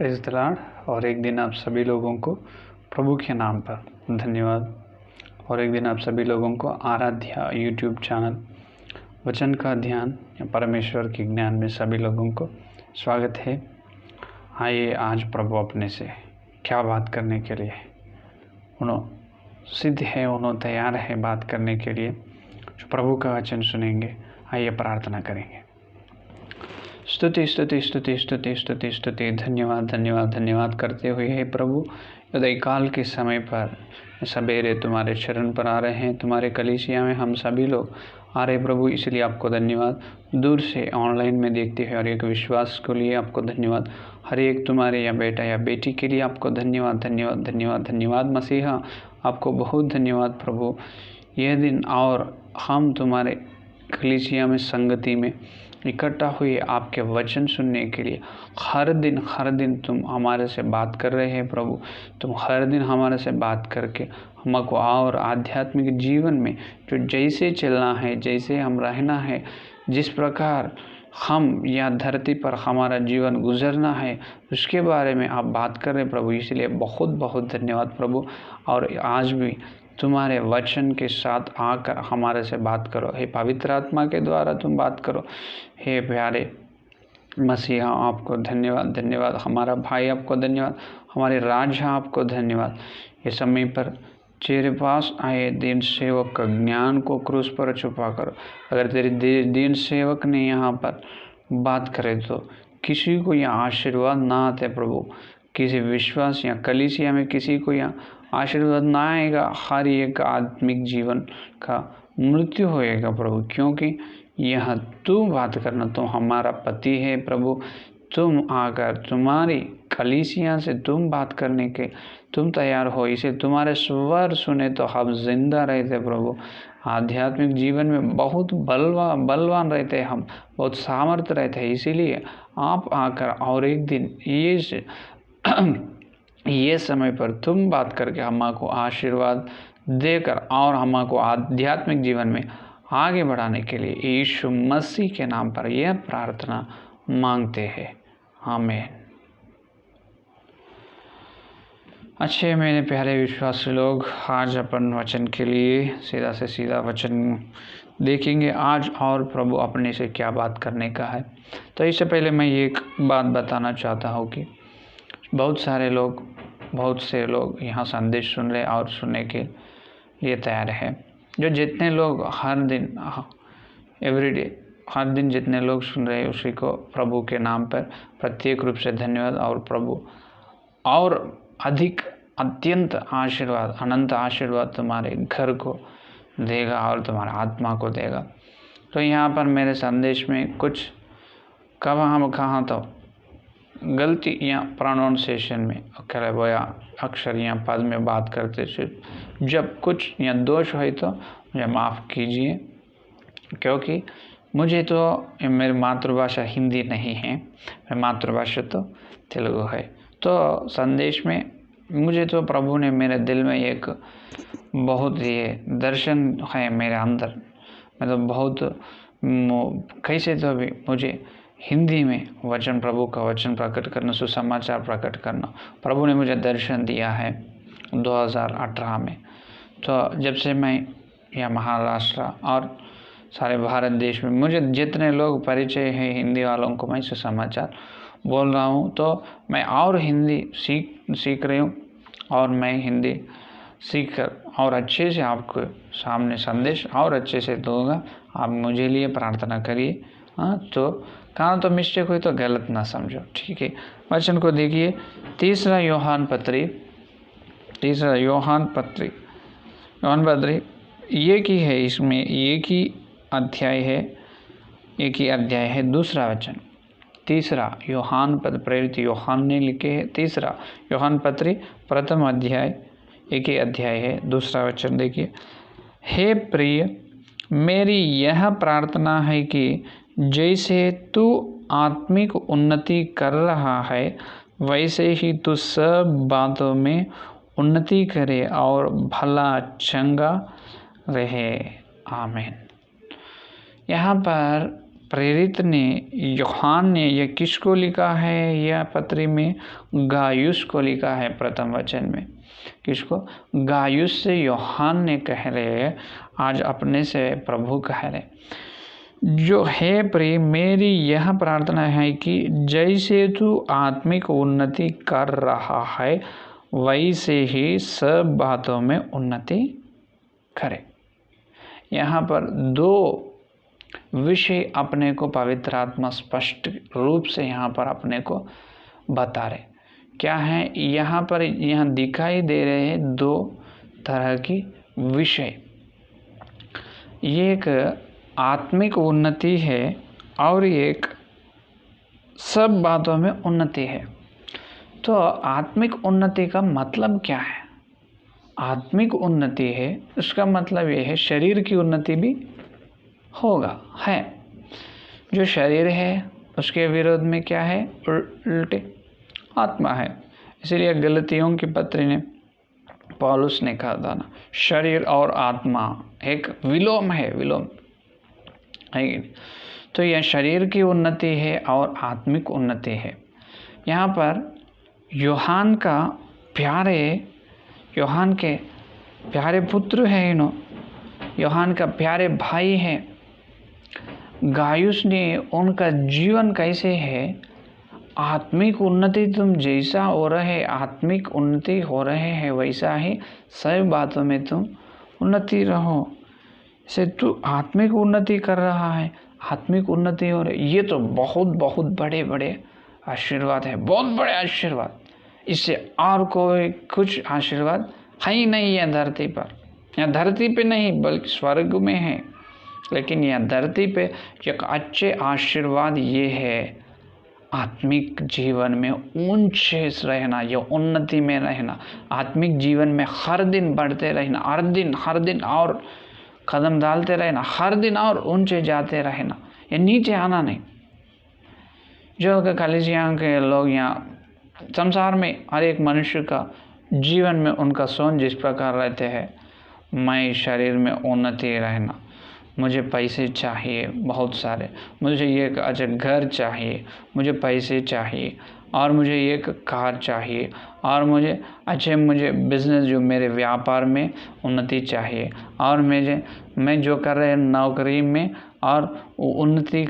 Praise the Lord. और एक दिन आप सभी लोगों को प्रभु के नाम पर धन्यवाद। और एक दिन आप सभी लोगों को आराध्या यूट्यूब चैनल वचन का ध्यान या परमेश्वर के ज्ञान में सभी लोगों को स्वागत है। आइए आज प्रभु अपने से क्या बात करने के लिए उन्होंने सिद्ध है, उन्होंने तैयार है बात करने के लिए। जो प्रभु का वचन सुनेंगे, आइए प्रार्थना करेंगे। स्तुति स्तुति स्तुति स्तुति स्तुति स्तुति धन्यवाद धन्यवाद धन्यवाद करते हुए हे प्रभु, उदयकाल के समय पर सवेरे तुम्हारे चरण पर आ रहे हैं। तुम्हारे कलीसिया में हम सभी लोग आ रहे प्रभु, इसलिए आपको धन्यवाद। दूर से ऑनलाइन में देखते हुए हर एक विश्वास के लिए आपको धन्यवाद। हर एक तुम्हारे या बेटा या बेटी के लिए आपको धन्यवाद धन्यवाद धन्यवाद धन्यवाद मसीहा, आपको बहुत धन्यवाद प्रभु। यह दिन और हम तुम्हारे कलीसिया में संगति में इकट्ठा हुए आपके वचन सुनने के लिए हर दिन तुम हमारे से बात कर रहे हैं प्रभु। तुम हर दिन हमारे से बात करके हमको और आध्यात्मिक जीवन में जो जैसे चलना है, जैसे हम रहना है, जिस प्रकार हम यह धरती पर हमारा जीवन गुजरना है, उसके बारे में आप बात कर रहे हैं प्रभु। इसलिए बहुत बहुत धन्यवाद प्रभु। और आज भी तुम्हारे वचन के साथ आकर हमारे से बात करो हे पवित्र आत्मा के द्वारा तुम बात करो हे प्यारे मसीहा, आपको धन्यवाद धन्यवाद। हमारा भाई आपको धन्यवाद, हमारे राजा आपको धन्यवाद। ये समय पर तेरे पास आए दीन सेवक का ज्ञान को क्रूस पर छुपा करो। अगर तेरे दीन सेवक ने यहाँ पर बात करे तो किसी को यहाँ आशीर्वाद ना आते प्रभु। किसी विश्वास या कलीसिया में किसी को यहाँ आशीर्वाद ना आएगा। हर एक आत्मिक जीवन का मृत्यु होएगा प्रभु, क्योंकि यह तू बात करना, तुम हमारा पति है प्रभु। तुम आकर तुम्हारी कलीसिया से तुम बात करने के तुम तैयार हो। इसे तुम्हारे स्वर सुने तो हम जिंदा रहते प्रभु। आध्यात्मिक जीवन में बहुत बलवान रहते, हम बहुत सामर्थ्य रहते हैं। इसीलिए आप आकर और एक दिन ये समय पर तुम बात करके हमको आशीर्वाद देकर और हमको आध्यात्मिक जीवन में आगे बढ़ाने के लिए यीशु मसीह के नाम पर यह प्रार्थना मांगते हैं, आमीन। अच्छे मेरे प्यारे विश्वासी लोग, आज अपन वचन के लिए सीधा से सीधा वचन देखेंगे आज और प्रभु अपने से क्या बात करने का है। तो इससे पहले मैं एक बात बताना चाहता हूँ कि बहुत से लोग यहाँ संदेश सुन रहे और सुनने के लिए तैयार है। जो जितने लोग हर दिन जितने लोग सुन रहे हैं, उसी को प्रभु के नाम पर प्रत्येक रूप से धन्यवाद। और प्रभु और अत्यंत आशीर्वाद, अनंत आशीर्वाद तुम्हारे घर को देगा और तुम्हारे आत्मा को देगा। तो यहाँ पर मेरे संदेश में कुछ कहाँ तो गलती या प्रोनाउंसिएशन में बोया अक्षर या पद में बात करते थे, जब कुछ या दोष हो तो मुझे माफ़ कीजिए, क्योंकि मुझे तो मेरी मातृभाषा हिंदी नहीं है, मेरी मातृभाषा तो तेलुगु है। तो संदेश में मुझे तो प्रभु ने मेरे दिल में एक बहुत ही दर्शन है मेरे अंदर। मैं तो बहुत कैसे तो भी मुझे हिंदी में वचन, प्रभु का वचन प्रकट करना, सुसमाचार प्रकट करना प्रभु ने मुझे दर्शन दिया है 2018 में। तो जब से मैं यह महाराष्ट्र और सारे भारत देश में मुझे जितने लोग परिचय है हिंदी वालों को मैं सुसमाचार बोल रहा हूँ। तो मैं और हिंदी सीख रही हूँ और मैं हिंदी सीख कर और अच्छे से आपको सामने संदेश और अच्छे से दूँगा। आप मुझे लिए प्रार्थना करिए। हाँ, तो कहाँ तो मिस्टेक हुई तो गलत ना समझो, ठीक है। वचन को देखिए, तीसरा योहान पत्री एक ही है, इसमें एक ही अध्याय है, दूसरा वचन। तीसरा योहान पत्र प्रेरित योहान ने लिखे है, तीसरा योहान पत्री प्रथम अध्याय एक ही अध्याय है, दूसरा वचन देखिए। हे प्रिय, मेरी यह प्रार्थना है कि जैसे तू आत्मिक उन्नति कर रहा है, वैसे ही तू सब बातों में उन्नति करे और भला चंगा रहे, आमीन। यहाँ पर प्रेरित ने, यूहन्ना ने यह किसको लिखा है? यह पत्री में गायुस को लिखा है। प्रथम वचन में किसको? गायुस से यूहन्ना ने कह रहे, आज अपने से प्रभु कह रहे, जो है प्रिय, मेरी यह प्रार्थना है कि जैसे तू आत्मिक उन्नति कर रहा है वैसे ही सब बातों में उन्नति करे। यहाँ पर दो विषय अपने को पवित्र आत्मा स्पष्ट रूप से यहाँ पर अपने को बता रहे। क्या है? यहाँ पर यहाँ दिखाई दे रहे हैं दो तरह की विषय। एक आत्मिक उन्नति है और एक सब बातों में उन्नति है। तो आत्मिक उन्नति का मतलब क्या है? आत्मिक उन्नति है, उसका मतलब ये है शरीर की उन्नति भी होगा है। जो शरीर है उसके विरोध में क्या है? उल्टे आत्मा है। इसलिए गलतियों की पत्री ने पौलुस ने कहा था ना, शरीर और आत्मा एक विलोम है, विलोम है। तो यह शरीर की उन्नति है और आत्मिक उन्नति है। यहाँ पर यूहन्ना का यूहन्ना के प्यारे पुत्र है, यूहन्ना का प्यारे भाई है। गायुस ने उनका जीवन कैसे है? आत्मिक उन्नति तुम जैसा हो रहे, आत्मिक उन्नति हो रहे हैं वैसा ही सभी बातों में तुम उन्नति रहो। से तू आत्मिक उन्नति कर रहा है, आत्मिक उन्नति हो रही, ये तो बहुत बहुत बड़े बड़े आशीर्वाद है, बहुत बड़े आशीर्वाद। इससे और कोई कुछ आशीर्वाद है ही नहीं यह धरती पर। यह धरती पे नहीं बल्कि स्वर्ग में है। लेकिन यह धरती पे एक अच्छे आशीर्वाद ये है, आत्मिक जीवन में ऊंचे रहना, ये उन्नति में रहना, आत्मिक जीवन में हर दिन बढ़ते रहना, हर दिन और कदम डालते रहना, हर दिन और ऊंचे जाते रहना, ये नीचे आना नहीं। जो कलीसिया के लोग यहाँ संसार में हर एक मनुष्य का जीवन में उनका सोच जिस प्रकार रहते हैं, मैं शरीर में उन्नति रहना, मुझे पैसे चाहिए बहुत सारे, मुझे एक अच्छा घर चाहिए, मुझे पैसे चाहिए, और मुझे एक कार चाहिए, और मुझे बिजनेस जो मेरे व्यापार में उन्नति चाहिए, और मैं जो कर रहे नौकरी में और उन्नति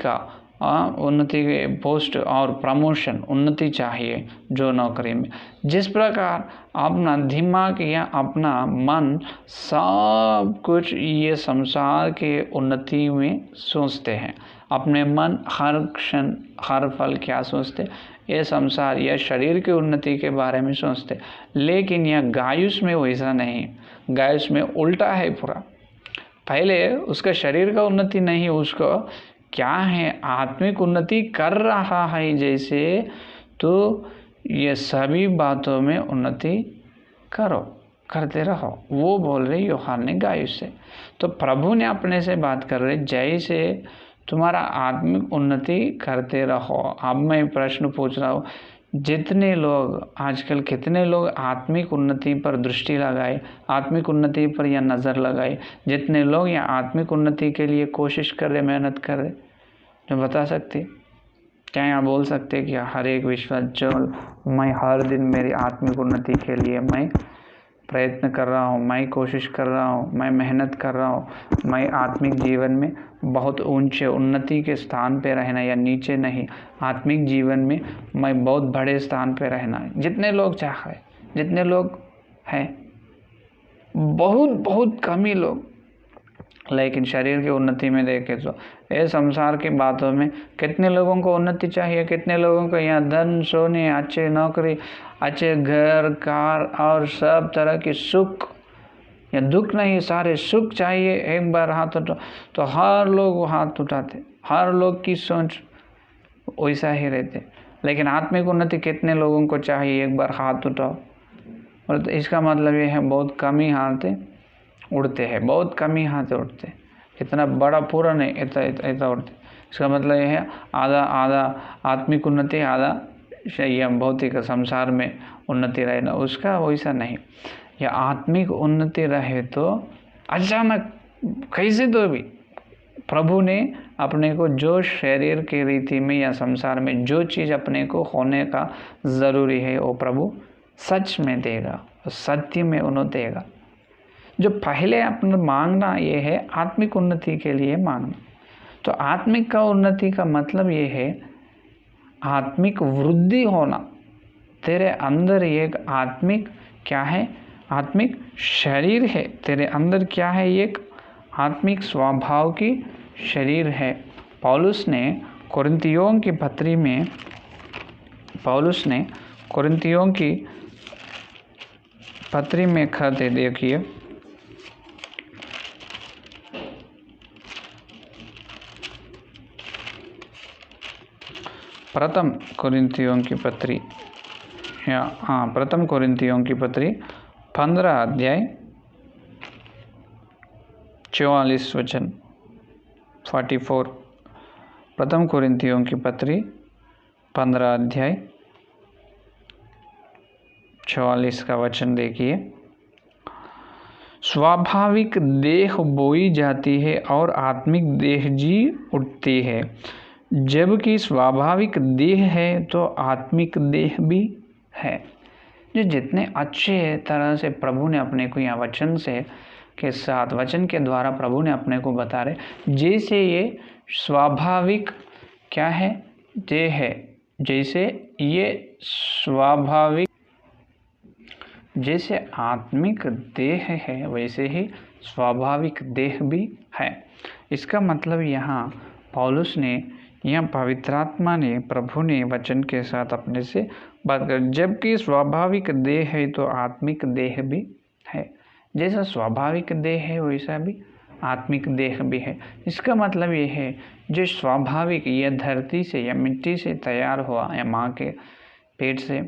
के पोस्ट और प्रमोशन उन्नति चाहिए जो नौकरी में। जिस प्रकार अपना दिमाग या अपना मन सब कुछ ये संसार के उन्नति में सोचते हैं, अपने मन हर क्षण हर पल क्या सोचते, ये संसार या शरीर की उन्नति के बारे में सोचते। लेकिन यह गायुस में वैसा नहीं, गायुस में उल्टा है पूरा। पहले उसका शरीर का उन्नति नहीं, उसको क्या है आत्मिक उन्नति कर रहा है जैसे, तो ये सभी बातों में उन्नति करते रहो। वो बोल रहे यूहन्ना ने गायुस से। तो प्रभु ने अपने से बात कर रहे, जैसे तुम्हारा आत्मिक उन्नति करते रहो। अब मैं प्रश्न पूछ रहा हूँ, जितने लोग आजकल कितने लोग आत्मिक उन्नति पर दृष्टि लगाए, आत्मिक उन्नति पर यह नज़र लगाए, जितने लोग यह आत्मिक उन्नति के लिए कोशिश कर रहे, मेहनत कर रहे, जो बता सकते? क्या यहाँ बोल सकते कि हर एक विश्वास जो मैं हर दिन मेरी आत्मिक उन्नति के लिए मैं प्रयत्न कर रहा हूँ, मैं कोशिश कर रहा हूँ, मैं मेहनत कर रहा हूँ, मैं आत्मिक जीवन में बहुत ऊंचे उन्नति के स्थान पे रहना या नीचे नहीं, आत्मिक जीवन में मैं बहुत बड़े स्थान पे रहना है। जितने लोग चाहे, जितने लोग हैं, बहुत बहुत कम ही लोग। लेकिन शरीर की उन्नति में देखें तो ये संसार की बातों में कितने लोगों को उन्नति चाहिए, कितने लोगों को यहाँ धन सोने, अच्छे नौकरी, अच्छे घर, कार और सब तरह की सुख या दुख नहीं, सारे सुख चाहिए। एक बार हाथ उठा तो हर लोग हाथ उठाते, हर लोग की सोच वैसा ही रहते। लेकिन आत्मिक उन्नति कितने लोगों को चाहिए, एक बार हाथ उठाओ। और तो इसका मतलब ये है बहुत कम ही हाथ उड़ते हैं, बहुत कम ही हाथ उड़ते, इतना बड़ा पूरा नहीं, इतना उड़ते। इसका मतलब ये है आधा आत्मिक उन्नति, आधा या भौतिक संसार में उन्नति रहना, उसका वैसा नहीं। या आत्मिक उन्नति रहे तो अचानक कैसे तो भी प्रभु ने अपने को जो शरीर की रीति में या संसार में जो चीज़ अपने को होने का ज़रूरी है वो प्रभु सच में देगा, सत्य में उन्हें देगा। जो पहले अपना मांगना ये है आत्मिक उन्नति के लिए मांगना। तो आत्मिक का उन्नति का मतलब ये है आत्मिक वृद्धि होना। तेरे अंदर एक आत्मिक क्या है? आत्मिक शरीर है। तेरे अंदर क्या है? एक आत्मिक स्वभाव की शरीर है। पौलुस ने कोरिन्थियों की पत्री में कहते, देखिए प्रथम कोरिन्थियों की पत्री 15 अध्याय 44 वचन 44। प्रथम कोरिन्थियों की पत्री 15 अध्याय 44 का वचन देखिए। स्वाभाविक देह बोई जाती है और आत्मिक देह जी उठती है। जबकि स्वाभाविक देह है तो आत्मिक देह भी है। जो जितने अच्छे तरह से प्रभु ने अपने को यहाँ वचन से के साथ, वचन के द्वारा प्रभु ने अपने को बता रहे, जैसे ये स्वाभाविक क्या है? देह है। जैसे ये स्वाभाविक, जैसे आत्मिक देह है वैसे ही स्वाभाविक देह भी है। इसका मतलब यहाँ पौलुस ने, यहाँ पवित्र आत्मा ने, प्रभु ने वचन के साथ अपने से बात कर, जबकि स्वाभाविक देह है तो आत्मिक देह भी है। जैसा स्वाभाविक देह है वैसा भी आत्मिक देह भी है। इसका मतलब ये है जो स्वाभाविक यह धरती से या मिट्टी से तैयार हुआ या माँ के पेट से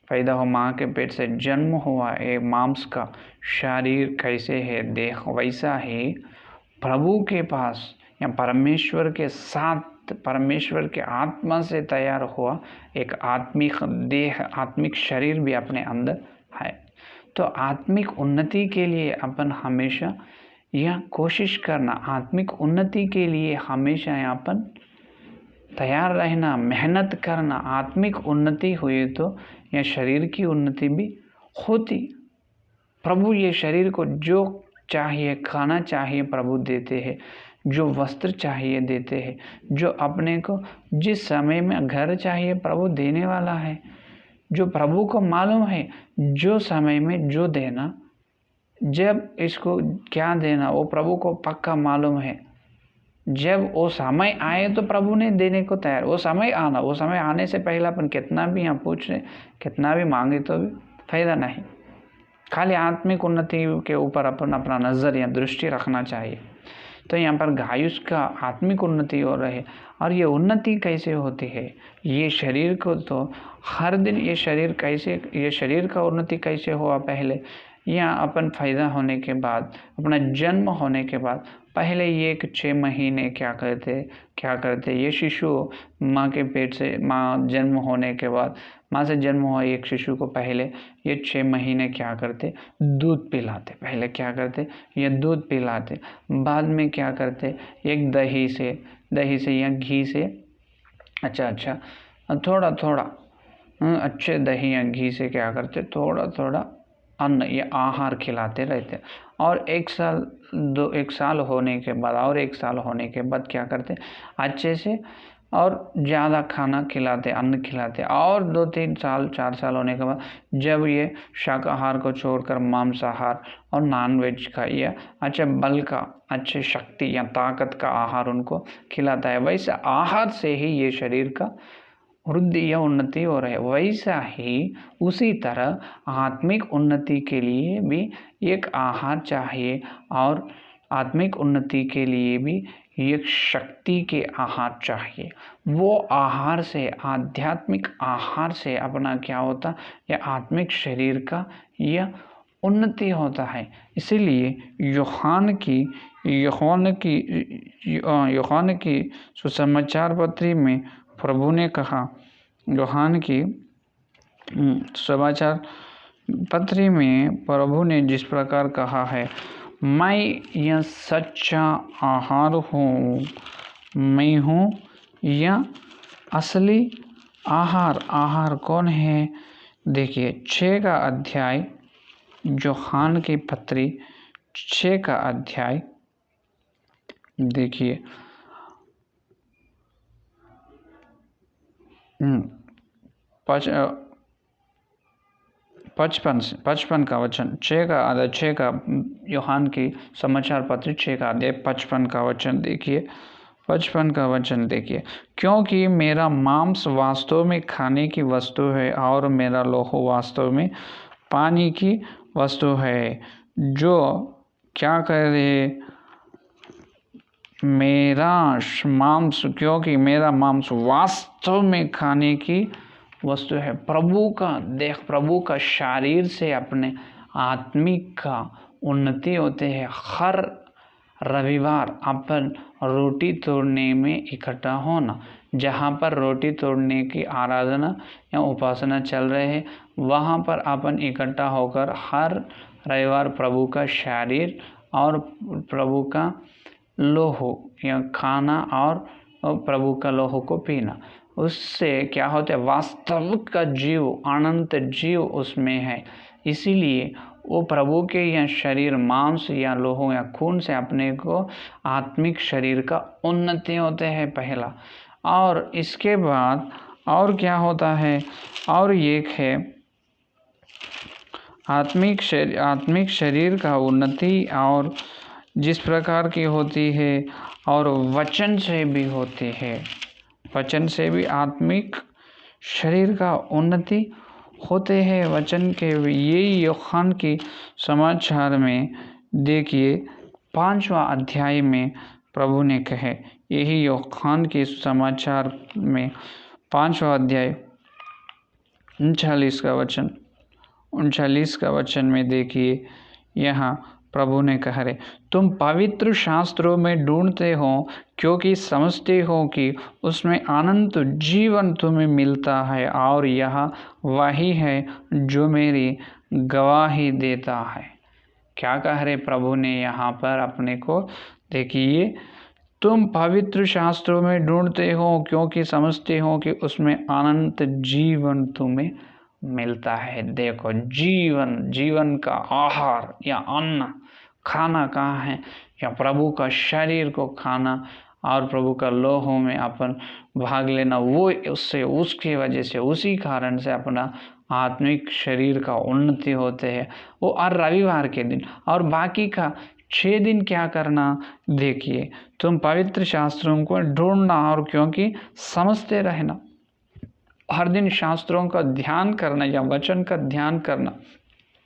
पैदा हो, माँ के पेट से जन्म हुआ एक मांस का शरीर कैसे है, देह वैसा ही प्रभु के पास या परमेश्वर के साथ, परमेश्वर के आत्मा से तैयार हुआ एक आत्मिक देह, आत्मिक शरीर भी अपने अंदर है। तो आत्मिक उन्नति के लिए अपन हमेशा यह कोशिश करना, आत्मिक उन्नति के लिए हमेशा अपन तैयार रहना, मेहनत करना। आत्मिक उन्नति हुई तो यह शरीर की उन्नति भी होती। प्रभु ये शरीर को जो चाहिए, खाना चाहिए प्रभु देते हैं, जो वस्त्र चाहिए देते हैं, जो अपने को जिस समय में घर चाहिए प्रभु देने वाला है। जो प्रभु को मालूम है जो समय में जो देना, जब इसको क्या देना वो प्रभु को पक्का मालूम है। जब वो समय आए तो प्रभु ने देने को तैयार। वो समय आना, वो समय आने से पहले अपन कितना भी यहाँ पूछ रहे, कितना भी मांगे तो भी फायदा नहीं। खाली आत्मिक उन्नति के ऊपर अपन अपना नज़र या दृष्टि रखना चाहिए। तो यहाँ पर गायुस का आत्मिक उन्नति हो रही है। और ये उन्नति कैसे होती है? ये शरीर को तो हर दिन ये शरीर कैसे, ये शरीर का उन्नति कैसे हुआ? पहले यहाँ अपन पैदा होने के बाद, अपना जन्म होने के बाद पहले ये 6 महीने क्या करते ये शिशु माँ के पेट से, माँ जन्म होने के बाद, माँ से जन्म हुआ एक शिशु को पहले ये 6 महीने क्या करते? दूध पिलाते। पहले क्या करते? ये दूध पिलाते। बाद में क्या करते? एक दही से या घी से, अच्छा थोड़ा अच्छे दही या घी से क्या करते? थोड़ा अन्न या आहार खिलाते रहते। और एक साल होने के बाद और 1 साल होने के बाद क्या करते? अच्छे से और ज़्यादा खाना खिलाते, अन्न खिलाते। और 2-3 साल 4 साल होने के बाद जब ये शाकाहार को छोड़कर मांसाहार और नॉनवेज का या अच्छा बल का, अच्छे शक्ति या ताकत का आहार उनको खिलाता है। वैसे आहार से ही ये शरीर का वृद्धि या उन्नति हो रही है। वैसा ही उसी तरह आत्मिक उन्नति के लिए भी एक आहार चाहिए, और आत्मिक उन्नति के लिए भी एक शक्ति के आहार चाहिए। वो आहार से, आध्यात्मिक आहार से अपना क्या होता? या आत्मिक शरीर का यह उन्नति होता है। इसीलिए यूहन्ना की सुसमाचार पत्री में प्रभु ने कहा, यूहन्ना की समाचार पत्री में प्रभु ने जिस प्रकार कहा है, मैं यह सच्चा आहार हूँ, मैं हूँ यह असली आहार। आहार कौन है? देखिए 6 का अध्याय, यूहन्ना की पत्री 6 का अध्याय देखिए 55 का वचन, 6 का यूहन्ना की समाचार पत्र 6 का अध्याय 55 का वचन देखिए। 55 का वचन देखिए, क्योंकि मेरा मांस वास्तव में खाने की वस्तु है और मेरा लोहू वास्तव में पानी की वस्तु है। जो क्या कह रहे? क्योंकि मेरा मांस वास्तव में खाने की वस्तु है। प्रभु का शरीर से अपने आत्मिक का उन्नति होते हैं। हर रविवार अपन रोटी तोड़ने में इकट्ठा होना, जहाँ पर रोटी तोड़ने की आराधना या उपासना चल रहे हैं, वहाँ पर अपन इकट्ठा होकर हर रविवार प्रभु का शरीर और प्रभु का लोहू या खाना और प्रभु का लोहू को पीना। उससे क्या होता है? वास्तविक का जीव, अनंत जीव उसमें है। इसीलिए वो प्रभु के या शरीर, मांस या लोहू या खून से अपने को आत्मिक शरीर का उन्नति होते हैं पहला। और इसके बाद और क्या होता है? और एक है आत्मिक शरीर का उन्नति, और जिस प्रकार की होती है और वचन से भी होती है। वचन से भी आत्मिक शरीर का उन्नति होते हैं। वचन के यही यूहन्ना की समाचार में देखिए 5वां अध्याय में प्रभु ने कहे, यही यूहन्ना के समाचार में 5वां अध्याय 39 का वचन में देखिए, यहाँ प्रभु ने कहा रे, तुम पवित्र शास्त्रों में ढूंढते हो क्योंकि समझते हो कि उसमें अनंत जीवन तुम्हें मिलता है, और यह वही है जो मेरी गवाही देता है। क्या कह रहे प्रभु ने यहाँ पर अपने को? देखिए, तुम पवित्र शास्त्रों में ढूंढते हो क्योंकि समझते हो कि उसमें अनंत जीवन तुम्हें मिलता है। देखो, जीवन का आहार या अन्न खाना कहाँ है? या प्रभु का शरीर को खाना और प्रभु का लोहू में अपन भाग लेना। वो उसकी वजह से, उसी कारण से अपना आत्मिक शरीर का उन्नति होते हैं वो हर रविवार के दिन। और बाकी का 6 दिन क्या करना? देखिए, तुम पवित्र शास्त्रों को ढूंढना और क्योंकि समझते रहना। हर दिन शास्त्रों का ध्यान करना या वचन का ध्यान करना,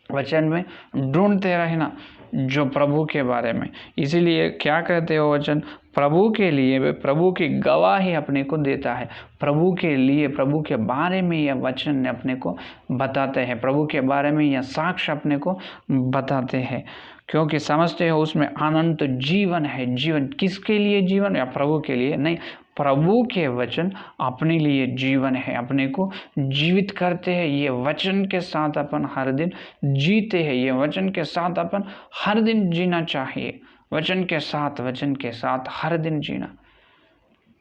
वचन में ढूंढते रहना जो प्रभु के बारे में। इसीलिए क्या कहते हो वचन? प्रभु के लिए, प्रभु की गवाही अपने को देता है। प्रभु के लिए, प्रभु के बारे में यह वचन अपने को बताते हैं। प्रभु के बारे में यह साक्ष्य अपने को बताते हैं, क्योंकि समझते हो उसमें अनंत जीवन है। जीवन किसके लिए? जीवन या प्रभु के लिए? नहीं, प्रभु के वचन अपने लिए जीवन है, अपने को जीवित करते हैं। ये वचन के साथ अपन हर दिन जीते हैं। ये वचन के साथ अपन हर दिन जीना चाहिए। वचन के साथ हर दिन जीना।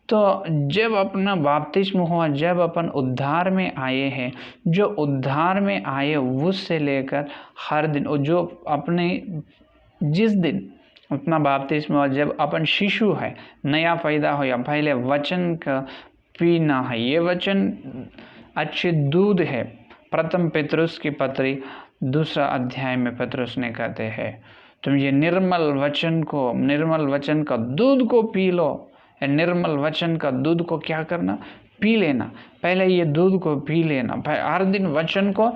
तो जब अपना बपतिस्म हुआ, जब अपन उद्धार में आए हैं, जो उद्धार में आए उससे लेकर हर दिन, जो अपने जिस दिन अपना बपतिस्म हुआ, जब अपन शिशु है, नया पैदा हो, या पहले वचन का पीना है। ये वचन अच्छे दूध है। प्रथम पतरस की पत्री 2 अध्याय में पतरस ने कहते हैं, तुम ये निर्मल वचन का दूध को पी लो। निर्मल वचन का दूध को क्या करना? पी लेना। पहले ये दूध को पी लेना, हर दिन वचन को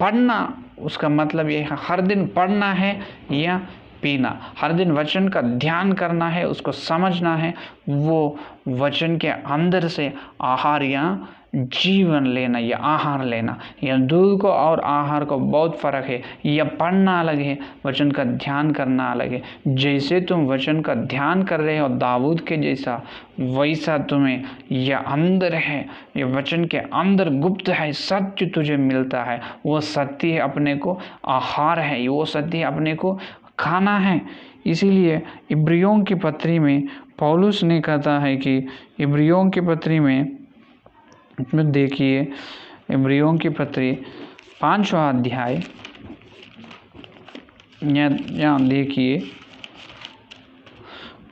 पढ़ना। उसका मतलब ये हर दिन पढ़ना है या पीना, हर दिन वचन का ध्यान करना है, उसको समझना है, वो वचन के अंदर से आहार या जीवन लेना या आहार लेना। या दूध को और आहार को बहुत फर्क है। या पढ़ना अलग है, वचन का ध्यान करना अलग है। जैसे तुम वचन का ध्यान कर रहे हो दाऊद के जैसा, वैसा तुम्हें यह अंदर है, ये वचन के अंदर गुप्त है, सत्य तुझे मिलता है। वो सत्य अपने को आहार है, वो सत्य अपने को खाना है। इसीलिए इब्रियों की पत्री में पौलुस ने कहता है कि इब्रियों की पत्री में देखिए, इब्रियों की पत्री 5वां अध्याय, यहाँ देखिए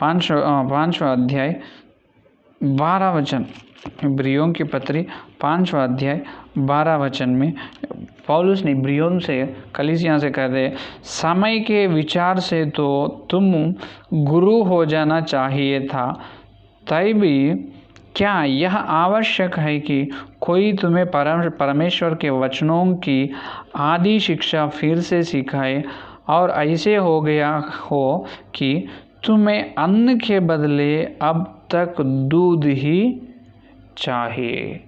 5वां अध्याय 12 वचन, इब्रियों की पत्री 5वां अध्याय 12 वचन में पौलुस ने इब्रियों से, कलीसिया से कह रहे, समय के विचार से तो तुम गुरु हो जाना चाहिए था, तभी क्या यह आवश्यक है कि कोई तुम्हें परमेश्वर के वचनों की आदि शिक्षा फिर से सिखाए, और ऐसे हो गया हो कि तुम्हें अन्न के बदले अब तक दूध ही चाहिए।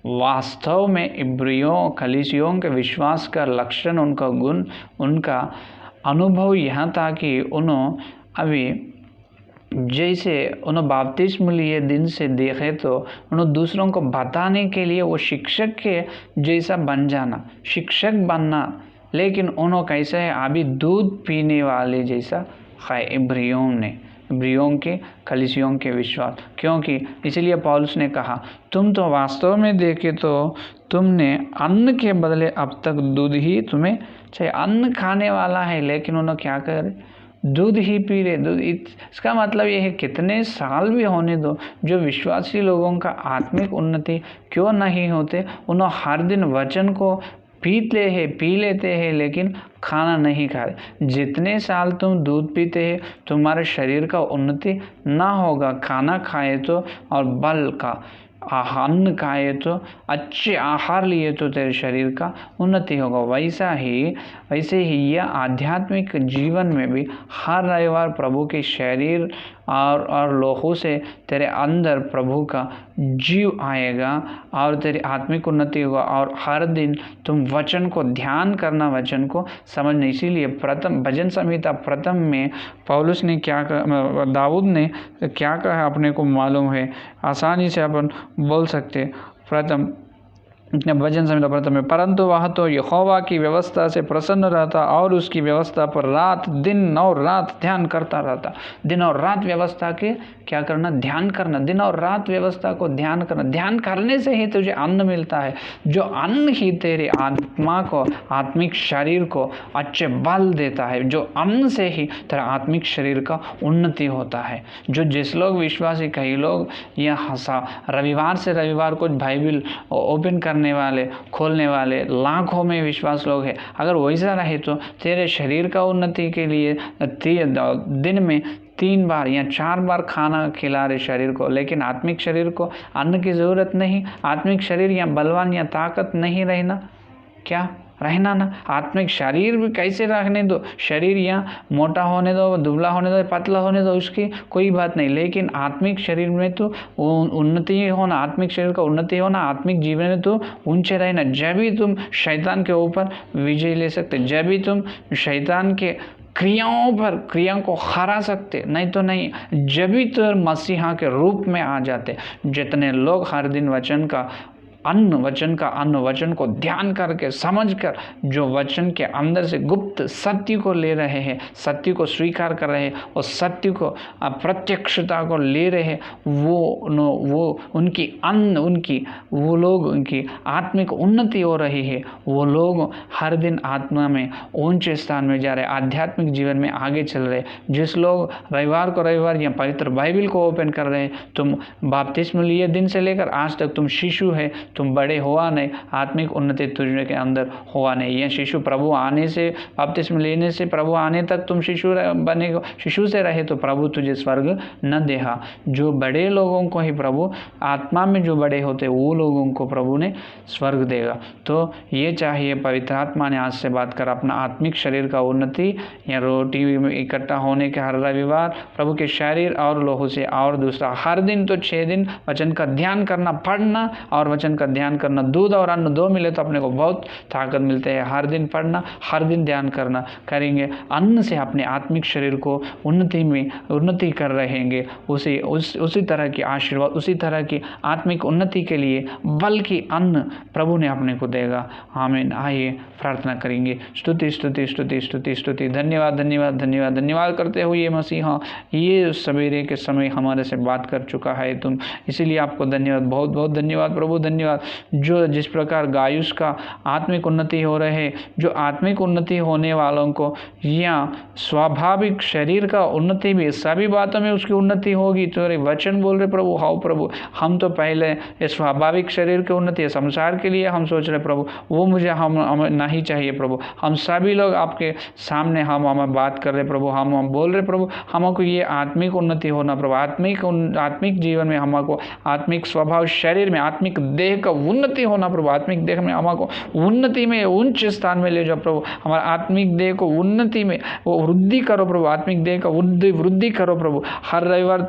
वास्तव में इब्रियों कलीसियों के विश्वास का लक्षण, उनका गुण, उनका अनुभव यह था कि उन्होंने अभी जैसे उन्होंने बपतिस्म लिए दिन से देखे तो उन्होंने दूसरों को बताने के लिए वो शिक्षक के जैसा बन जाना, शिक्षक बनना, लेकिन उन्होंने कैसे है अभी दूध पीने वाले जैसा है इब्रियों के कलीसियों के विश्वास। क्योंकि इसलिए पौलुस ने कहा तुम तो वास्तव में देखे तो तुमने अन्न के बदले अब तक दूध ही तुम्हें चाहिए। अन्न खाने वाला है लेकिन उन्होंने क्या करे, दूध ही पी रहे। दूध, इसका मतलब ये है कितने साल भी होने दो, जो विश्वासी लोगों का आत्मिक उन्नति क्यों नहीं होते, उन्होंने हर दिन वचन को पी लेते हैं लेकिन खाना नहीं खाते। जितने साल तुम दूध पीते हैं तुम्हारे शरीर का उन्नति ना होगा। खाना खाए तो और बल का अन्न खाए तो, अच्छे आहार लिए तो तेरे शरीर का उन्नति होगा। वैसे ही यह आध्यात्मिक जीवन में भी हर रविवार प्रभु के शरीर और लोगों से तेरे अंदर प्रभु का जीव आएगा और तेरी आत्मिक उन्नति होगा। और हर दिन तुम वचन को ध्यान करना, वचन को समझना। इसीलिए प्रथम भजन संहिता प्रथम में पौलुस ने क्या कहा, दाऊद ने क्या कहा अपने को मालूम है, आसानी से अपन बोल सकते। प्रथम भजन संहिता प्रथम में, परंतु वह तो यहोवा की व्यवस्था से प्रसन्न रहता और उसकी व्यवस्था पर रात दिन और रात ध्यान करता रहता। दिन और रात व्यवस्था के क्या करना, ध्यान करना। दिन और रात व्यवस्था को ध्यान करना। ध्यान करने से ही तुझे अन्न मिलता है, जो अन्न ही तेरे आत्मा को, आत्मिक शरीर को अच्छे बल देता है। जो अन्न से ही तेरा आत्मिक शरीर का उन्नति होता है। जो जिस लोग विश्वासी, कई लोग यह रविवार से रविवार कुछ बाइबिल ओपन करने वाले, खोलने वाले लाखों में विश्वास लोग हैं। अगर वैसा रहे तो तेरे शरीर का उन्नति के लिए दिन में 3 बार या 4 बार खाना खिला रहे शरीर को, लेकिन आत्मिक शरीर को अन्न की ज़रूरत नहीं। आत्मिक शरीर या बलवान या ताकत नहीं रहना ना। आत्मिक शरीर भी कैसे रखने दो, शरीर या मोटा होने दो, दुबला होने दो, पतला होने दो, उसकी कोई बात नहीं, लेकिन आत्मिक शरीर में तो उन्नति होना, आत्मिक शरीर का उन्नति होना, आत्मिक जीवन में तो ऊंचे रहना। जब भी तुम शैतान के ऊपर विजय ले सकते, जब भी तुम शैतान के क्रियाओं को हरा सकते, नहीं तो नहीं। जब भी तो मसीहा के रूप में आ जाते। जितने लोग हर दिन वचन को ध्यान करके समझकर जो वचन के अंदर से गुप्त सत्य को ले रहे हैं, सत्य को स्वीकार कर रहे हैं और सत्य को प्रत्यक्षता को ले रहे हैं, उनकी आत्मिक उन्नति हो रही है। वो लोग हर दिन आत्मा में ऊंचे स्थान में जा रहे, आध्यात्मिक जीवन में आगे चल रहे। जिस लोग रविवार को रविवार या पवित्र बाइबिल को ओपन कर रहे हैं, तुम बपतिस्मा लिए दिन से लेकर आज तक तुम शिशु है, तुम बड़े हुआ नहीं, आत्मिक उन्नति तुझे के अंदर हुआ नहीं। यह शिशु प्रभु आने से, बपतिस्मा लेने से प्रभु आने तक तुम शिशु बनेगा, शिशु से रहे तो प्रभु तुझे स्वर्ग न देगा। जो बड़े लोगों को ही प्रभु, आत्मा में जो बड़े होते वो लोगों को प्रभु ने स्वर्ग देगा। तो ये चाहिए पवित्र आत्मा ने आज से बात कर अपना आत्मिक शरीर का उन्नति, या रोटी में इकट्ठा होने के हर रविवार प्रभु के शरीर और लोगों से, और दूसरा हर दिन तो 6 दिन वचन का ध्यान करना, पढ़ना और वचन का ध्यान करना, दूध और अन्न दो मिले तो अपने को बहुत ताकत मिलते हैं। हर दिन पढ़ना, हर दिन ध्यान करना करेंगे, अन्न से अपने आत्मिक शरीर को उन्नति कर रहेंगे। उसी तरह की आशीर्वाद, उसी तरह की आत्मिक उन्नति के लिए बल्कि अन्न प्रभु ने अपने को देगा। आमीन। आइए प्रार्थना करेंगे। स्तुति स्तुति स्तुति स्तुति स्तुति। धन्यवाद धन्यवाद धन्यवाद धन्यवाद करते हुए मसीहा ये सवेरे के समय हमारे से बात कर चुका है तुम, इसीलिए आपको धन्यवाद, बहुत बहुत धन्यवाद प्रभु, धन्यवाद। जो जिस प्रकार गायुष का आत्मिक उन्नति हो रहे, जो आत्मिक उन्नति होने वालों को या स्वाभाविक शरीर का उन्नति भी, सभी बातों में उसकी उन्नति होगी। तो वचन बोल रहे प्रभु, हाँ प्रभु, हम तो पहले इस स्वाभाविक शरीर की उन्नति है, संसार के लिए हम सोच रहे प्रभु, वो मुझे हम नहीं चाहिए प्रभु। हम सभी लोग आपके सामने हम बात कर रहे प्रभु, हम बोल रहे प्रभु, हमको ये आत्मिक उन्नति होना प्रभु, आत्मिक जीवन में हमको आत्मिक स्वभाव शरीर में, आत्मिक देह का उन्नति होना प्रभु, आत्मिक देह में हमको उन्नति में उच्च स्थान में ले जाओ प्रभु। हमारा आत्मिक देह को उन्नति में वो वृद्धि करो प्रभु, आत्मिक देह का वृद्धि करो प्रभु। हर रविवार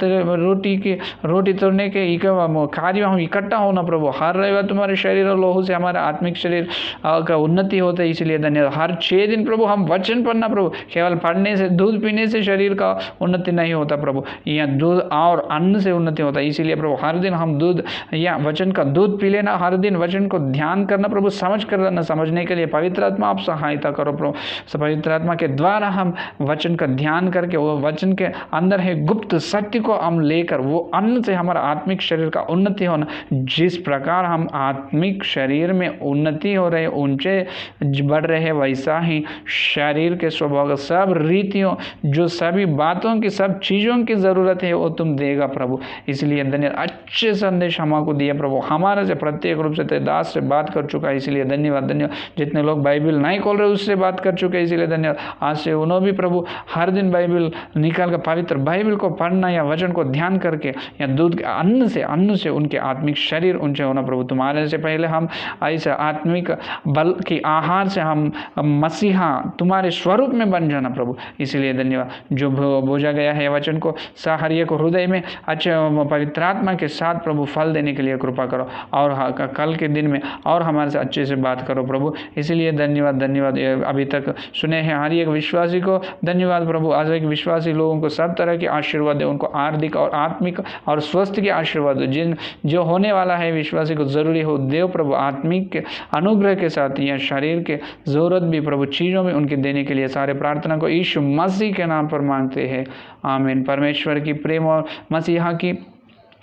रोटी तोड़ने के कार्य हम इकट्ठा होना प्रभु। हर रविवार तुम्हारे शरीर और लोहू से हमारा आत्मिक शरीर का उन्नति होता है, इसलिए धन्यवाद। हर 6 दिन प्रभु हम वचन पढ़ना प्रभु, केवल पढ़ने से, दूध पीने से शरीर का उन्नति नहीं होता प्रभु, या दूध और अन्न से उन्नति होता है। इसीलिए प्रभु हर दिन हम दूध या वचन का दूध पी लेना, हर दिन वचन को ध्यान करना प्रभु, समझ कर रहना। समझने के लिए पवित्र आत्मा आप सहायता करो प्रभु। पवित्र आत्मा के द्वारा हम वचन का ध्यान करके वो वचन के अंदर है गुप्त सत्य को हम लेकर वो अन्न से हमारा आत्मिक शरीर का उन्नति होना। जिस प्रकार हम आत्मिक शरीर में उन्नति हो रहे, ऊंचे बढ़ रहे, वैसा ही शरीर के स्वभाव का सब रीतियों, जो सभी बातों की, सब चीज़ों की ज़रूरत है वो तुम देगा प्रभु। इसलिए धन्यवाद। अच्छे संदेश हमको दिया प्रभु, हमारे से प्रत्येक रूप से तेरे दास से बात कर चुका है, इसलिए धन्यवाद धन्यवाद। जितने लोग बाइबल नहीं खोल रहे उससे बात कर चुके हैं, इसलिए धन्यवाद। आज से उन्होंने भी प्रभु हर दिन बाइबल निकाल कर पवित्र बाइबल को पढ़ना या वचन को ध्यान करके या दूध के अन्न से उनके आत्मिक शरीर ऊंचे होना प्रभु। तुम्हारे से पहले हम ऐसे आत्मिक बल की आहार से हम मसीहा तुम्हारे स्वरूप में बन जाना प्रभु, इसलिए धन्यवाद। जो बोझा गया है वचन को हर को हृदय में अच्छे पवित्र आत्मा के साथ प्रभु फल देने के लिए कृपा करो, और कल के दिन में और हमारे से अच्छे से बात करो प्रभु, इसलिए धन्यवाद धन्यवाद। अभी तक सुने हैं हर एक विश्वासी को धन्यवाद प्रभु। आज एक विश्वासी लोगों को सब तरह के आशीर्वाद दे, उनको आर्थिक और आत्मिक और स्वस्थ के आशीर्वाद दो। जो होने वाला है विश्वासी को जरूरी हो देव प्रभु, आत्मिक के अनुग्रह के साथ या शरीर के जरूरत भी प्रभु चीज़ों में उनके देने के लिए सारे प्रार्थना को यीशु मसीह के नाम पर मांगते हैं, आमीन। परमेश्वर की प्रेम और मसीहा की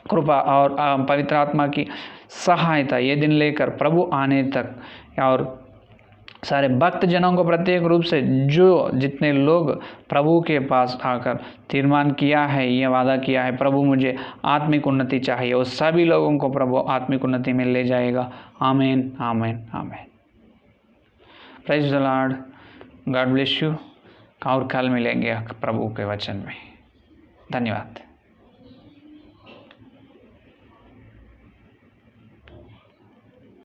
कृपा और पवित्र आत्मा की सहायता ये दिन लेकर प्रभु आने तक, और सारे भक्त जनों को प्रत्येक रूप से जो जितने लोग प्रभु के पास आकर तीर्मान किया है, ये वादा किया है प्रभु मुझे आत्मिक उन्नति चाहिए, उस सभी लोगों को प्रभु आत्मिक उन्नति में ले जाएगा। आमीन आमीन आमीन। Praise the Lord, God bless you. और कल मिलेंगे प्रभु के वचन में। धन्यवाद।